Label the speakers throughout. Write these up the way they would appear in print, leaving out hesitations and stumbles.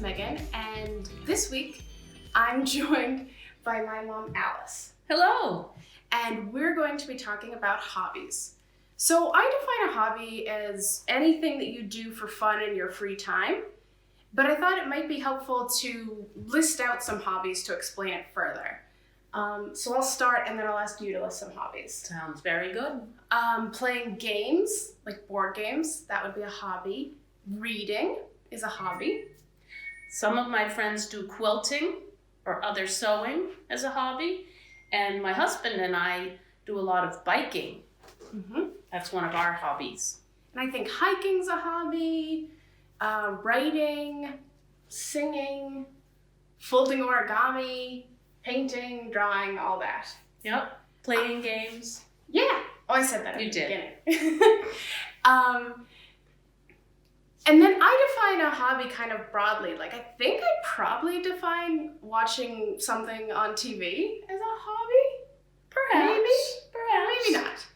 Speaker 1: Megan, and this week I'm joined by my mom, Alice.
Speaker 2: Hello.
Speaker 1: And we're going to be talking about hobbies. So I define a hobby as anything that you do for fun in your free time, but I thought it might be helpful to list out some hobbies to explain it further. So I'll start and then I'll ask you to list some hobbies.
Speaker 2: Sounds very good.
Speaker 1: Playing games, like board games, that would be a hobby. Reading is a hobby.
Speaker 2: Some of my friends do quilting or other sewing as a hobby. And my husband and I do a lot of biking.
Speaker 1: Mm-hmm.
Speaker 2: That's one of our hobbies.
Speaker 1: And I think hiking's a hobby, writing, singing, folding origami, painting, drawing, all that.
Speaker 2: Yep. Playing games.
Speaker 1: Yeah. Oh, I said that at
Speaker 2: You
Speaker 1: the
Speaker 2: did.
Speaker 1: beginning. And then I define a hobby kind of broadly. Like, I think I'd probably define watching something on TV as a hobby.
Speaker 2: Perhaps.
Speaker 1: Maybe not.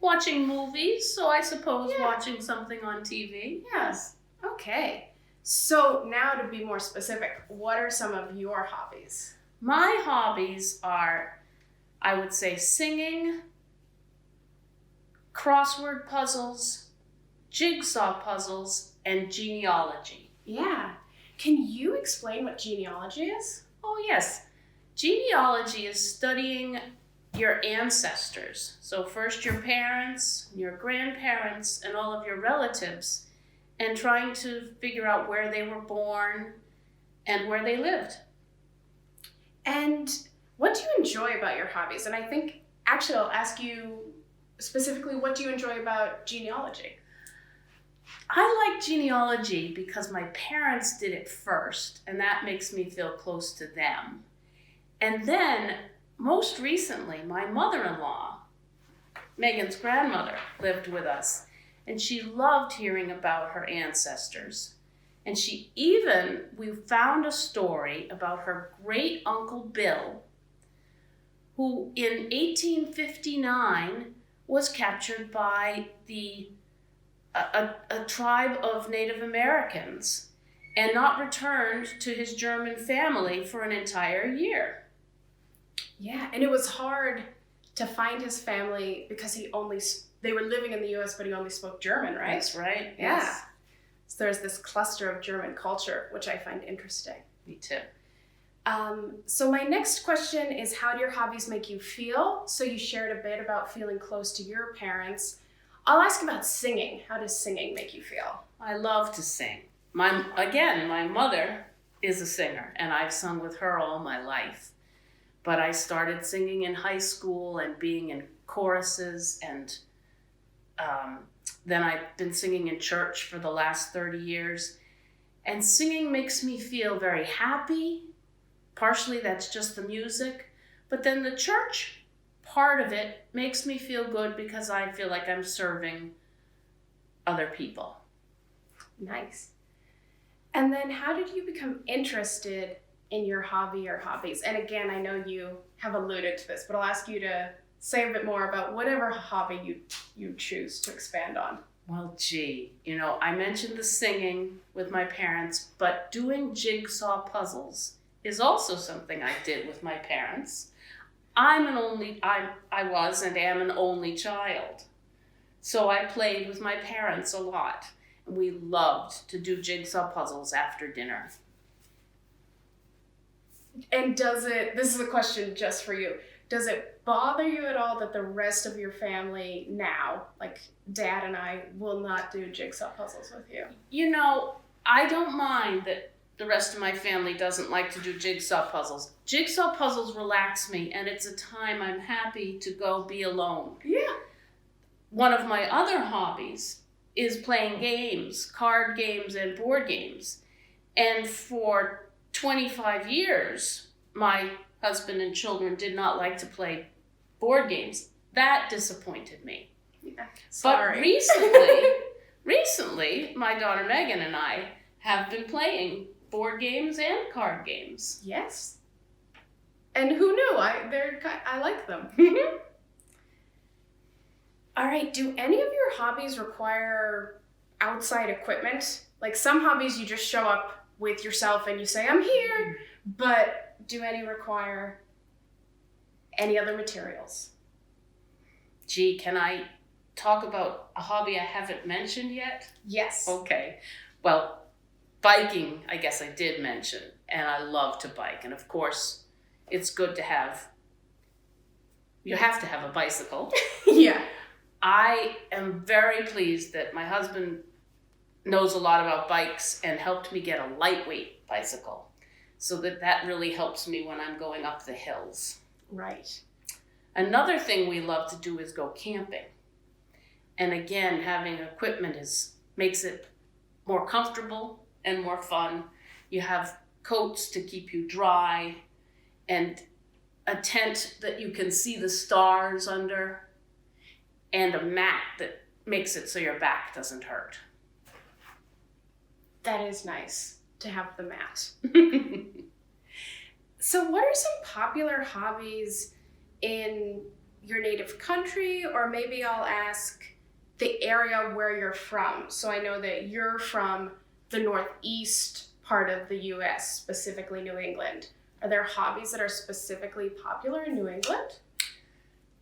Speaker 2: Watching movies, so I suppose
Speaker 1: Yeah.
Speaker 2: watching something on TV.
Speaker 1: Yes. Okay. So now to be more specific, what are some of your hobbies?
Speaker 2: My hobbies are, I would say, singing, crossword puzzles, jigsaw puzzles, and genealogy.
Speaker 1: Yeah. Can you explain what genealogy is?
Speaker 2: Oh, yes. Genealogy is studying your ancestors. So first your parents, your grandparents, and all of your relatives, and trying to figure out where they were born and where they lived.
Speaker 1: And what do you enjoy about your hobbies? And I think, actually, I'll ask you specifically, what do you enjoy about genealogy?
Speaker 2: I like genealogy because my parents did it first, and that makes me feel close to them. And then, most recently, my mother-in-law, Megan's grandmother, lived with us, and she loved hearing about her ancestors. And we found a story about her great uncle Bill, who in 1859 was captured by a tribe of Native Americans and not returned to his German family for an entire year.
Speaker 1: Yeah, and it was hard to find his family because they were living in the U.S., but he only spoke German, right?
Speaker 2: That's right.
Speaker 1: Yeah.
Speaker 2: Yes.
Speaker 1: So there's this cluster of German culture, which I find interesting.
Speaker 2: Me too.
Speaker 1: So my next question is, how do your hobbies make you feel? So you shared a bit about feeling close to your parents. I'll ask about singing. How does singing make you feel?
Speaker 2: I love to sing. My mother is a singer, and I've sung with her all my life. But I started singing in high school and being in choruses, and then I've been singing in church for the last 30 years. And singing makes me feel very happy. Partially that's just the music. But then the church part of it makes me feel good because I feel like I'm serving other people.
Speaker 1: Nice. And then how did you become interested in your hobby or hobbies? And again, I know you have alluded to this, but I'll ask you to say a bit more about whatever hobby you choose to expand on.
Speaker 2: Well, I mentioned the singing with my parents, but doing jigsaw puzzles is also something I did with my parents. I was and am an only child. So I played with my parents a lot. We loved to do jigsaw puzzles after dinner.
Speaker 1: And this is a question just for you, does it bother you at all that the rest of your family now, like Dad and I, will not do jigsaw puzzles with you?
Speaker 2: I don't mind that the rest of my family doesn't like to do jigsaw puzzles. Jigsaw puzzles relax me, and it's a time I'm happy to go be alone.
Speaker 1: Yeah.
Speaker 2: One of my other hobbies is playing games, card games and board games. And for 25 years, my husband and children did not like to play board games. That disappointed me.
Speaker 1: Yeah. Sorry.
Speaker 2: But recently, my daughter Megan and I have been playing board games and card games.
Speaker 1: Yes. And who knew? I like them. All right, do any of your hobbies require outside equipment? Like some hobbies you just show up with yourself and you say, I'm here, but do any require any other materials?
Speaker 2: Gee, can I talk about a hobby I haven't mentioned yet?
Speaker 1: Yes.
Speaker 2: Okay. Well, biking, I guess I did mention, and I love to bike. And of course, it's good to have, you have to have a bicycle.
Speaker 1: Yeah.
Speaker 2: I am very pleased that my husband knows a lot about bikes and helped me get a lightweight bicycle, so that really helps me when I'm going up the hills.
Speaker 1: Right.
Speaker 2: Another thing we love to do is go camping. And again, having equipment makes it more comfortable and more fun. You have coats to keep you dry and a tent that you can see the stars under and a mat that makes it so your back doesn't hurt.
Speaker 1: That is nice to have the mat. So what are some popular hobbies in your native country? Or maybe I'll ask the area where you're from. So I know that you're from the northeast part of the US, specifically New England. Are there hobbies that are specifically popular in New England?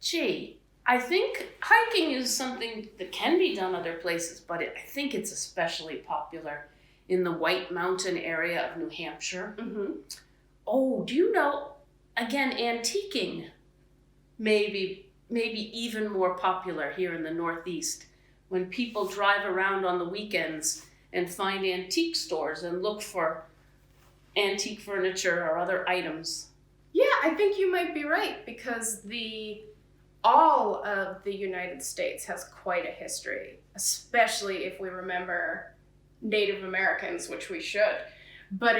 Speaker 2: Gee, I think hiking is something that can be done other places, but I think it's especially popular in the White Mountain area of New Hampshire.
Speaker 1: Mm-hmm.
Speaker 2: Oh, do you know, again, antiquing maybe even more popular here in the Northeast, when people drive around on the weekends and find antique stores and look for antique furniture or other items.
Speaker 1: Yeah, I think you might be right, because all of the United States has quite a history, especially if we remember Native Americans, which we should. But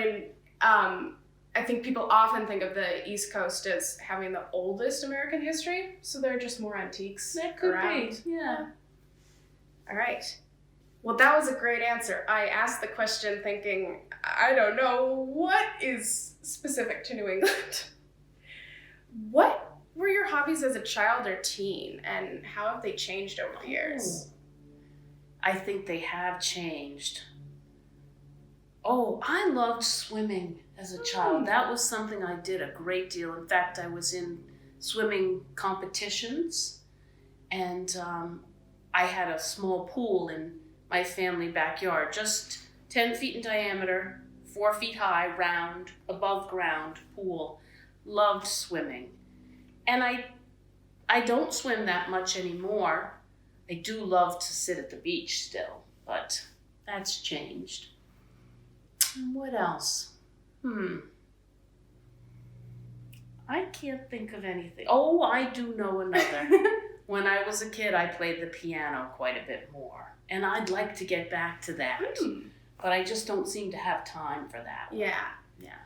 Speaker 1: I think people often think of the East Coast as having the oldest American history, so there are just more antiques
Speaker 2: That could
Speaker 1: around.
Speaker 2: be, yeah.
Speaker 1: All right. Well, that was a great answer. I asked the question thinking, I don't know, what is specific to New England? What were your hobbies as a child or teen, and how have they changed over the years?
Speaker 2: I think they have changed. Oh, I loved swimming as a child. That was something I did a great deal. In fact, I was in swimming competitions, and I had a small pool in my family backyard, just 10 feet in diameter, 4 feet high, round, above ground pool. Loved swimming. And I don't swim that much anymore. I do love to sit at the beach still, but that's changed. And what else? I can't think of anything. Oh, I do know another. When I was a kid, I played the piano quite a bit more. And I'd like to get back to that. But I just don't seem to have time for that.
Speaker 1: Yeah.
Speaker 2: Yeah.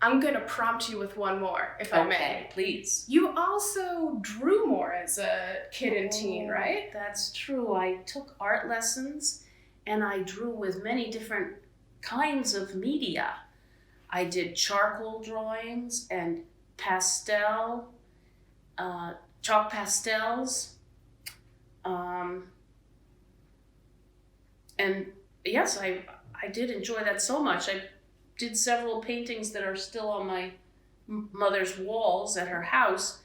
Speaker 1: I'm going to prompt you with one more, if I may.
Speaker 2: Okay, please.
Speaker 1: You also drew more as a kid and teen, right?
Speaker 2: That's true. I took art lessons and I drew with many different kinds of media. I did charcoal drawings and chalk pastels. And yes, I did enjoy that so much. I did several paintings that are still on my mother's walls at her house.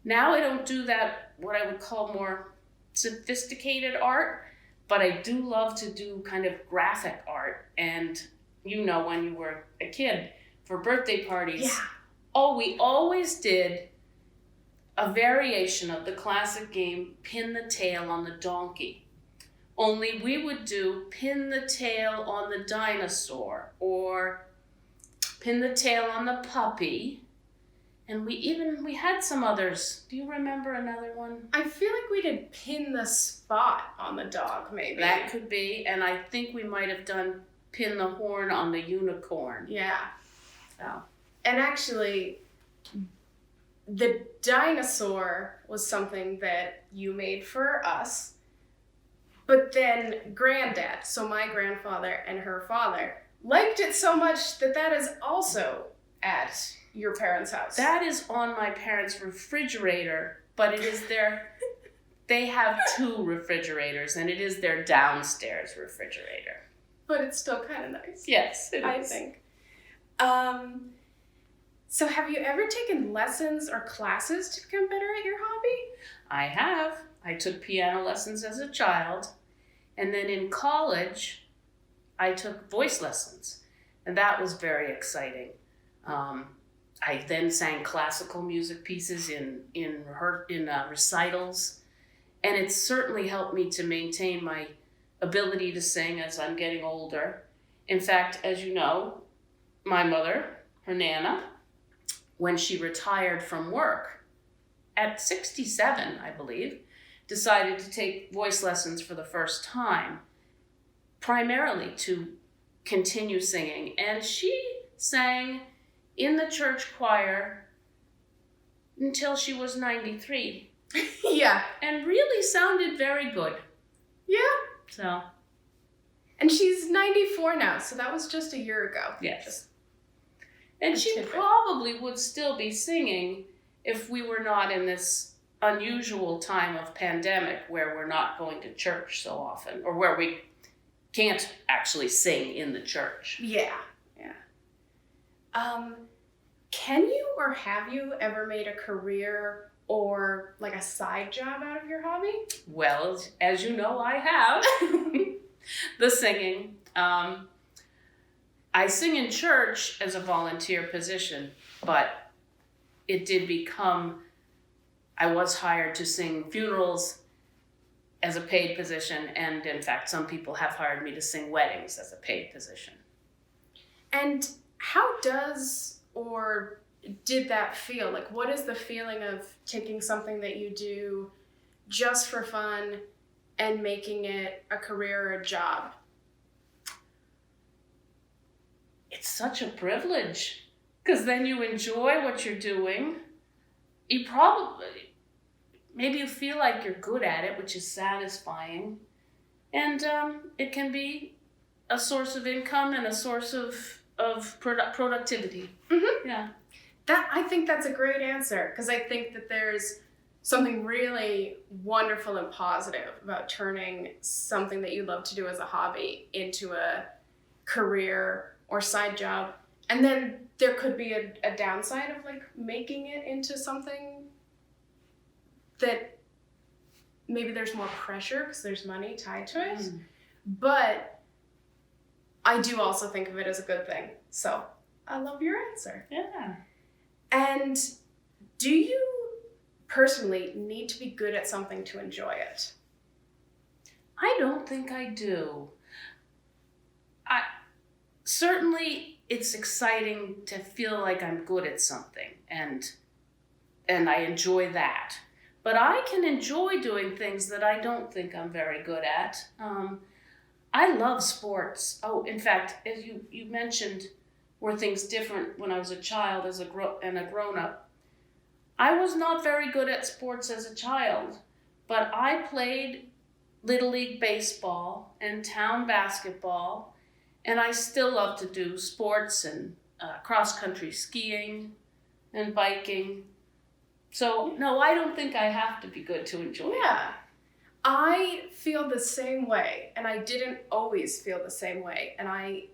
Speaker 2: Now I don't do that, what I would call more sophisticated art, but I do love to do kind of graphic art. And you know, when you were a kid, for birthday parties, we always did a variation of the classic game, Pin the Tail on the Donkey. Only we would do Pin the Tail on the Dinosaur, or Pin the Tail on the Puppy. And we had some others. Do you remember another one?
Speaker 1: I feel like we did Pin the Spot on the Dog, maybe.
Speaker 2: That could be. And I think we might have done Pin the Horn on the Unicorn.
Speaker 1: Yeah.
Speaker 2: Oh.
Speaker 1: And actually, the dinosaur was something that you made for us. But then Granddad, so my grandfather and her father, liked it so much that is also at your parents' house.
Speaker 2: That is on my parents' refrigerator, but it is they have two refrigerators, and it is their downstairs refrigerator.
Speaker 1: but it's still kind of nice.
Speaker 2: Yes, it
Speaker 1: I
Speaker 2: is.
Speaker 1: think. So have you ever taken lessons or classes to become better at your hobby?
Speaker 2: I have. I took piano lessons as a child, and then in college, I took voice lessons, and that was very exciting. I then sang classical music pieces in recitals, and it certainly helped me to maintain my ability to sing as I'm getting older. In fact, as you know, my mother, her Nana, when she retired from work at 67, I believe, decided to take voice lessons for the first time, primarily to continue singing. And she sang in the church choir until she was 93.
Speaker 1: Yeah.
Speaker 2: And really sounded very good.
Speaker 1: Yeah.
Speaker 2: So,
Speaker 1: And she's 94 now, so that was just a year ago.
Speaker 2: yes. And
Speaker 1: a
Speaker 2: she
Speaker 1: tidbit.
Speaker 2: probably would still be singing if we were not in this unusual time of pandemic where we're not going to church so often, or where we can't actually sing in the church.
Speaker 1: Yeah. Can you or have you ever made a career or like a side job out of your hobby?
Speaker 2: Well, as you know, I have. The singing. I sing in church as a volunteer position, but it did become, I was hired to sing funerals as a paid position, and in fact, some people have hired me to sing weddings as a paid position.
Speaker 1: And how does or did that feel? Like, what is the feeling of taking something that you do just for fun and making it a career or a job?
Speaker 2: It's such a privilege, because then you enjoy what you're doing. You probably, maybe you feel like you're good at it, which is satisfying. And it can be a source of income and a source of productivity.
Speaker 1: Mm-hmm.
Speaker 2: Yeah.
Speaker 1: I think that's a great answer, because I think that there's something really wonderful and positive about turning something that you love to do as a hobby into a career or side job. And then there could be a downside of like making it into something that maybe there's more pressure because there's money tied to it. But I do also think of it as a good thing. So I love your answer.
Speaker 2: Yeah.
Speaker 1: And do you personally need to be good at something to enjoy it?
Speaker 2: I don't think I do. Certainly it's exciting to feel like I'm good at something, and I enjoy that. But I can enjoy doing things that I don't think I'm very good at. I love sports. Oh, in fact, as you mentioned, were things different when I was a child and a grown-up. I was not very good at sports as a child, but I played Little League baseball and town basketball, and I still love to do sports and cross-country skiing and biking. So, no, I don't think I have to be good to enjoy it.
Speaker 1: Yeah. I feel the same way, and I didn't always feel the same way. And I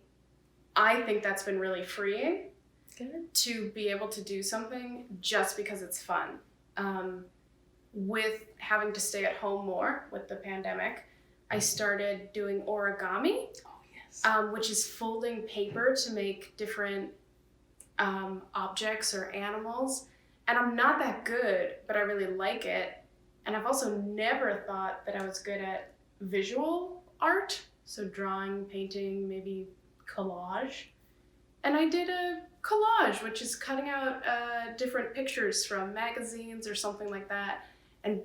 Speaker 1: think that's been really freeing.
Speaker 2: Good.
Speaker 1: To be able to do something just because it's fun. With having to stay at home more with the pandemic, I started doing origami.
Speaker 2: Oh, yes.
Speaker 1: Which is folding paper to make different objects or animals. And I'm not that good, but I really like it. And I've also never thought that I was good at visual art. So drawing, painting, maybe collage. And I did a collage, which is cutting out different pictures from magazines or something like that and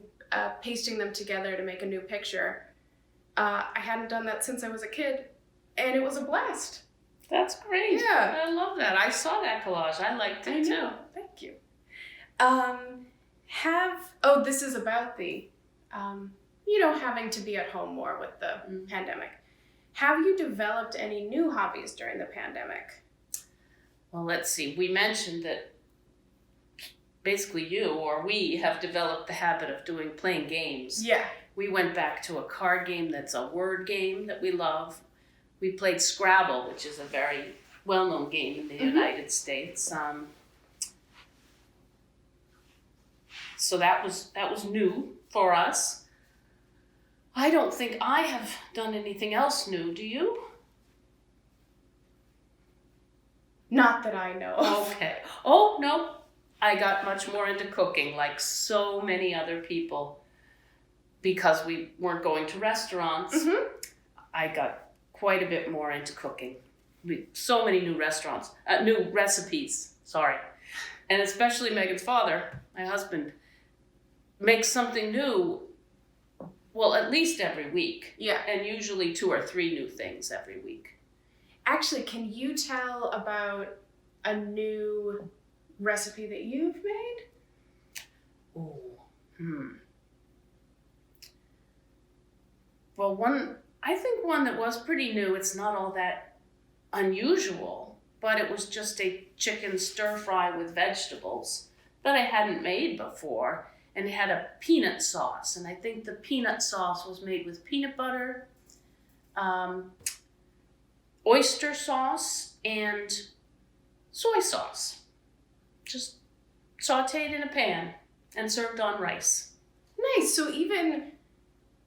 Speaker 1: pasting them together to make a new picture. I hadn't done that since I was a kid, and it was a blast.
Speaker 2: That's great.
Speaker 1: Yeah.
Speaker 2: I love that. I saw that collage. I liked it too.
Speaker 1: Thank you. This is about the, having to be at home more with the pandemic. Have you developed any new hobbies during the pandemic?
Speaker 2: Well, let's see. We mentioned that basically we have developed the habit of playing games.
Speaker 1: Yeah.
Speaker 2: We went back to a card game that's a word game that we love. We played Scrabble, which is a very well-known game in the United States. So that was new for us. I don't think I have done anything else new. Do you?
Speaker 1: Not that I know of.
Speaker 2: Okay. Oh, no. I got much more into cooking, like so many other people, because we weren't going to restaurants. I got quite a bit more into cooking. So many new new recipes, sorry. And especially Megan's father, my husband, makes something new, well, at least every week.
Speaker 1: Yeah.
Speaker 2: And usually 2 or 3 new things every week.
Speaker 1: Actually, can you tell about a new recipe that you've made?
Speaker 2: Oh, Well, I think one that was pretty new, it's not all that unusual, but it was just a chicken stir fry with vegetables that I hadn't made before, and it had a peanut sauce, and I think the peanut sauce was made with peanut butter, oyster sauce, and soy sauce. Just sauteed in a pan and served on rice.
Speaker 1: Nice. So even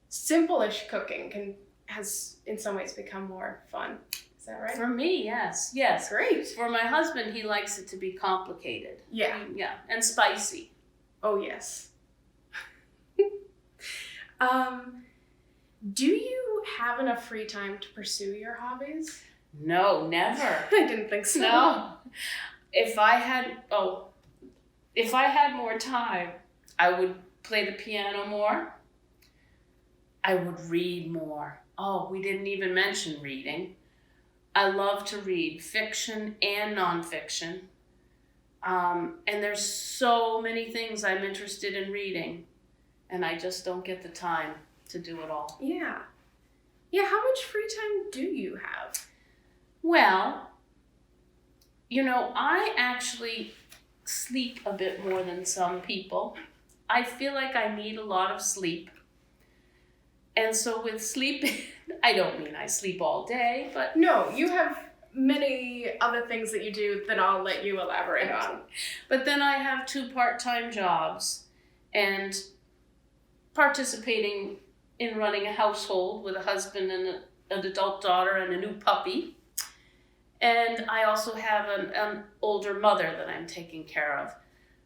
Speaker 1: simple-ish cooking has in some ways become more fun. Is that right?
Speaker 2: For me, yes. Yes.
Speaker 1: Great.
Speaker 2: For my husband, he likes it to be complicated.
Speaker 1: Yeah.
Speaker 2: Yeah, and spicy.
Speaker 1: Oh, yes. Do you have enough free time to pursue your hobbies?
Speaker 2: No, never.
Speaker 1: I didn't think so.
Speaker 2: No. If I had more time, I would play the piano more. I would read more. Oh, we didn't even mention reading. I love to read fiction and nonfiction. And there's so many things I'm interested in reading, and I just don't get the time to do it all.
Speaker 1: Yeah. Yeah, how much free time do you have?
Speaker 2: Well, I actually sleep a bit more than some people. I feel like I need a lot of sleep. And so with sleeping, I don't mean I sleep all day, but...
Speaker 1: No, you have many other things that you do that I'll let you elaborate on.
Speaker 2: But then I have 2 part-time jobs and participating in running a household with a husband and an adult daughter and a new puppy. And I also have an older mother that I'm taking care of.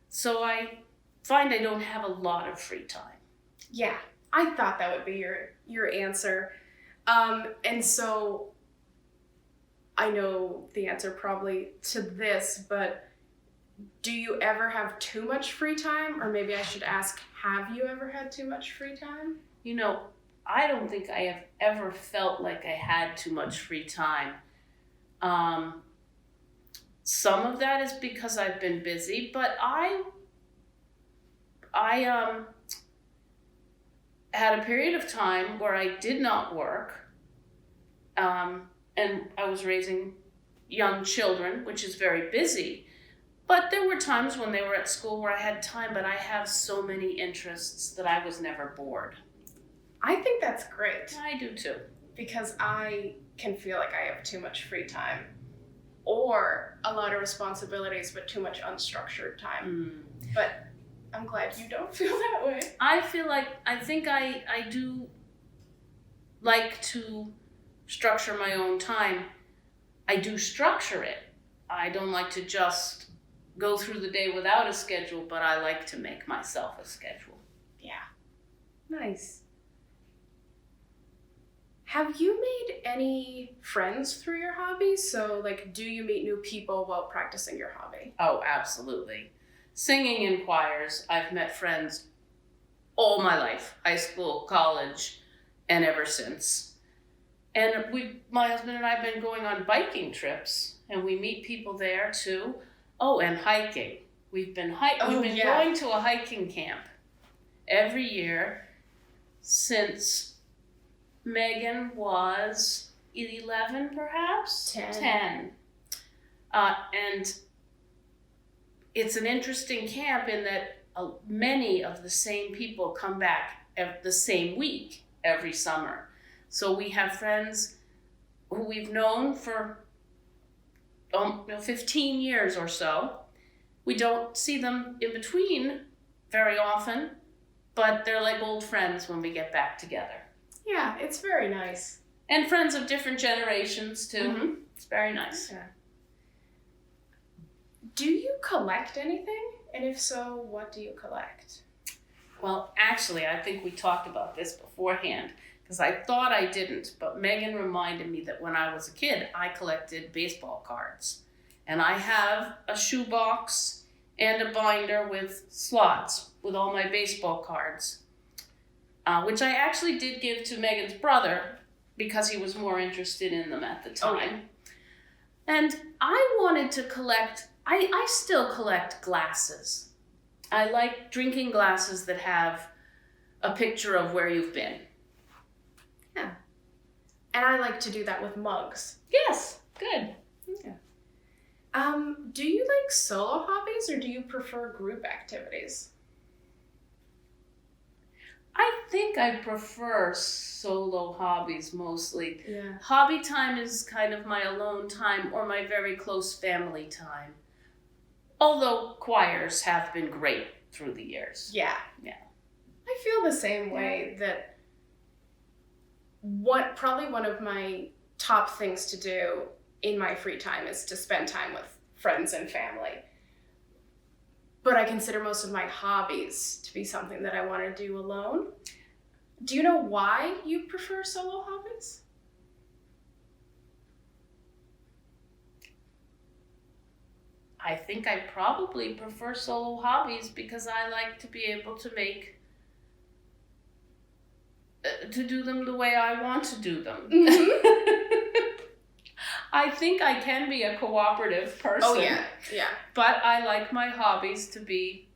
Speaker 2: So I find I don't have a lot of free time.
Speaker 1: Yeah, I thought that would be your answer. And so I know the answer probably to this, but do you ever have too much free time? Or maybe I should ask, have you ever had too much free time?
Speaker 2: I don't think I have ever felt like I had too much free time. Some of that is because I've been busy, but I had a period of time where I did not work, and I was raising young children, which is very busy. But there were times when they were at school where I had time, but I have so many interests that I was never bored.
Speaker 1: I think that's great.
Speaker 2: I do too.
Speaker 1: Because I can feel like I have too much free time or a lot of responsibilities, but too much unstructured time. But I'm glad you don't feel that way.
Speaker 2: I think I do like to structure my own time. I do structure it. I don't like to just go through the day without a schedule, but I like to make myself a schedule.
Speaker 1: Yeah. Nice. Have you made any friends through your hobby? So, do you meet new people while practicing your hobby?
Speaker 2: Oh, absolutely. Singing in choirs, I've met friends all my life, high school, college, and ever since. And my husband and I have been going on biking trips, and we meet people there too. Oh, and hiking. We've been going to a hiking camp every year since Megan was 11, perhaps?
Speaker 1: 10.
Speaker 2: And it's an interesting camp in that many of the same people come back the same week every summer. So we have friends who we've known for 15 years or so. We don't see them in between very often, but they're like old friends when we get back together.
Speaker 1: Yeah, it's very nice.
Speaker 2: And friends of different generations, too.
Speaker 1: Mm-hmm.
Speaker 2: It's very nice.
Speaker 1: Yeah. Do you collect anything? And if so, what do you collect?
Speaker 2: Well, actually, I think we talked about this beforehand, because I thought I didn't, but Megan reminded me that when I was a kid, I collected baseball cards. And I have a shoebox and a binder with slots with all my baseball cards, which I actually did give to Megan's brother because he was more interested in them at the time.
Speaker 1: Oh, yeah.
Speaker 2: And I wanted to collect, I still collect glasses. I like drinking glasses that have a picture of where you've been.
Speaker 1: Yeah. And I like to do that with mugs.
Speaker 2: Yes, good.
Speaker 1: Yeah. Do you like solo hobbies or do you prefer group activities?
Speaker 2: I think I prefer solo hobbies mostly.
Speaker 1: Yeah.
Speaker 2: Hobby time is kind of my alone time or my very close family time. Although choirs have been great through the years.
Speaker 1: Yeah.
Speaker 2: Yeah.
Speaker 1: I feel the same way that probably one of my top things to do in my free time is to spend time with friends and family. But I consider most of my hobbies to be something that I want to do alone. Do you know why you prefer solo hobbies?
Speaker 2: I think I probably prefer solo hobbies because I like to be able to to do them the way I want to do them.
Speaker 1: Mm-hmm.
Speaker 2: I think I can be a cooperative person.
Speaker 1: Oh, yeah. Yeah.
Speaker 2: But I like my hobbies to be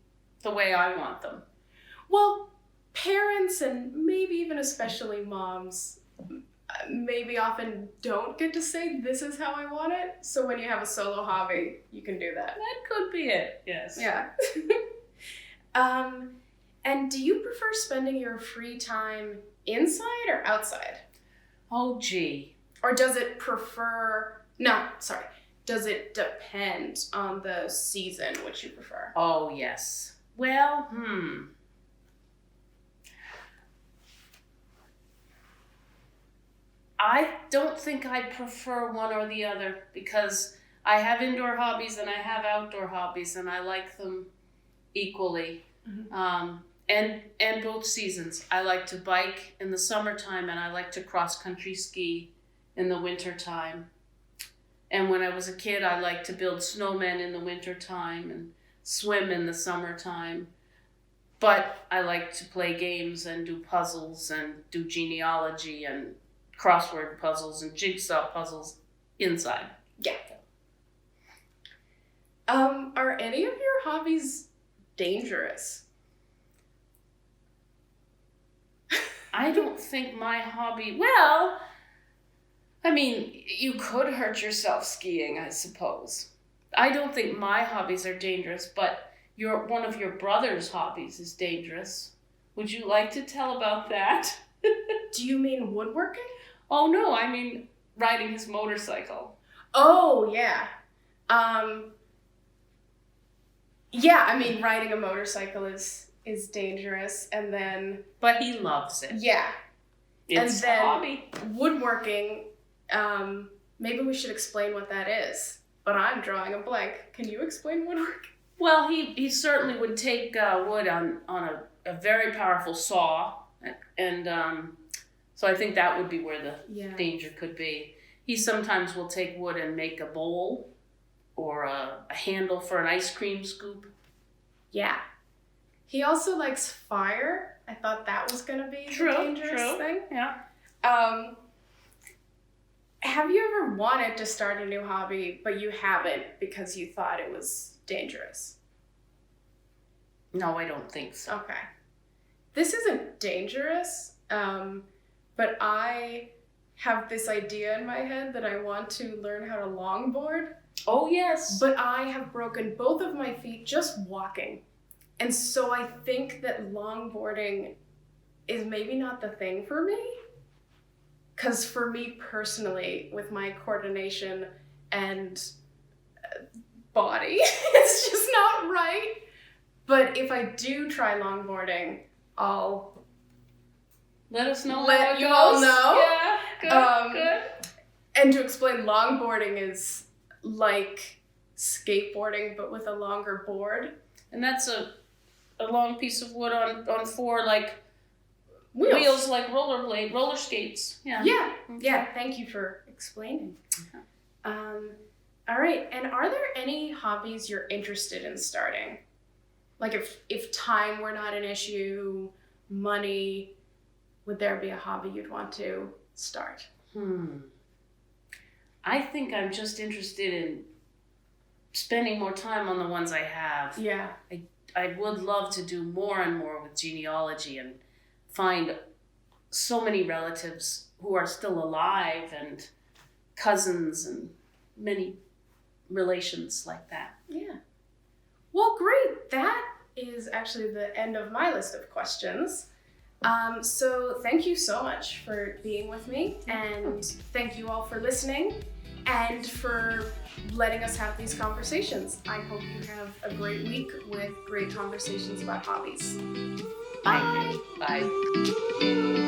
Speaker 2: the way I want them.
Speaker 1: Well, parents and maybe even especially moms maybe often don't get to say, this is how I want it. So when you have a solo hobby, you can do that.
Speaker 2: That could be it, yes.
Speaker 1: Yeah. And do you prefer spending your free time inside or outside?
Speaker 2: Oh, gee.
Speaker 1: Or does it depend on the season which you prefer?
Speaker 2: Oh, yes. Well, I don't think I prefer one or the other because I have indoor hobbies and I have outdoor hobbies and I like them equally.
Speaker 1: Mm-hmm.
Speaker 2: And both seasons. I like to bike in the summertime and I like to cross-country ski in the wintertime. And when I was a kid, I liked to build snowmen in the wintertime and swim in the summertime. But I like to play games and do puzzles and do genealogy and crossword puzzles and jigsaw puzzles inside.
Speaker 1: Yeah. Are any of your hobbies dangerous?
Speaker 2: I don't think my hobby, well, I mean, you could hurt yourself skiing, I suppose. I don't think my hobbies are dangerous, but one of your brother's hobbies is dangerous. Would you like to tell about that?
Speaker 1: Do you mean woodworking?
Speaker 2: Oh, no, I mean riding his motorcycle.
Speaker 1: Oh, yeah. Yeah, I mean, riding a motorcycle is dangerous, and then...
Speaker 2: But he loves it.
Speaker 1: Yeah.
Speaker 2: It's a hobby.
Speaker 1: Woodworking, maybe we should explain what that is, but I'm drawing a blank. Can you explain woodworking?
Speaker 2: Well, he certainly would take wood on a very powerful saw, and so I think that would be where the danger could be. He sometimes will take wood and make a bowl or a handle for an ice cream scoop.
Speaker 1: Yeah. He also likes fire. I thought that was going to be the dangerous thing.
Speaker 2: Yeah.
Speaker 1: Have you ever wanted to start a new hobby, but you haven't because you thought it was dangerous?
Speaker 2: No, I don't think so.
Speaker 1: Okay. This isn't dangerous, but I have this idea in my head that I want to learn how to longboard.
Speaker 2: Oh, yes.
Speaker 1: But I have broken both of my feet just walking. And so I think that longboarding is maybe not the thing for me. Because for me personally, with my coordination and body, it's just not right. But if I do try longboarding, I'll
Speaker 2: let us know.
Speaker 1: Let you all know.
Speaker 2: Yeah, good.
Speaker 1: And to explain, longboarding is like skateboarding, but with a longer board.
Speaker 2: And that's a long piece of wood on four, like,
Speaker 1: wheels
Speaker 2: like roller skates. Yeah.
Speaker 1: Yeah. Yeah. Thank you for explaining. All right. And are there any hobbies you're interested in starting? Like if time were not an issue, money, would there be a hobby you'd want to start?
Speaker 2: I think I'm just interested in spending more time on the ones I have.
Speaker 1: Yeah.
Speaker 2: I would love to do more and more with genealogy and find so many relatives who are still alive and cousins and many relations like that.
Speaker 1: Yeah. Well, great. That is actually the end of my list of questions. So thank you so much for being with me, and thank you all for listening and for letting us have these conversations. I hope you have a great week with great conversations about hobbies. Bye.
Speaker 2: Bye.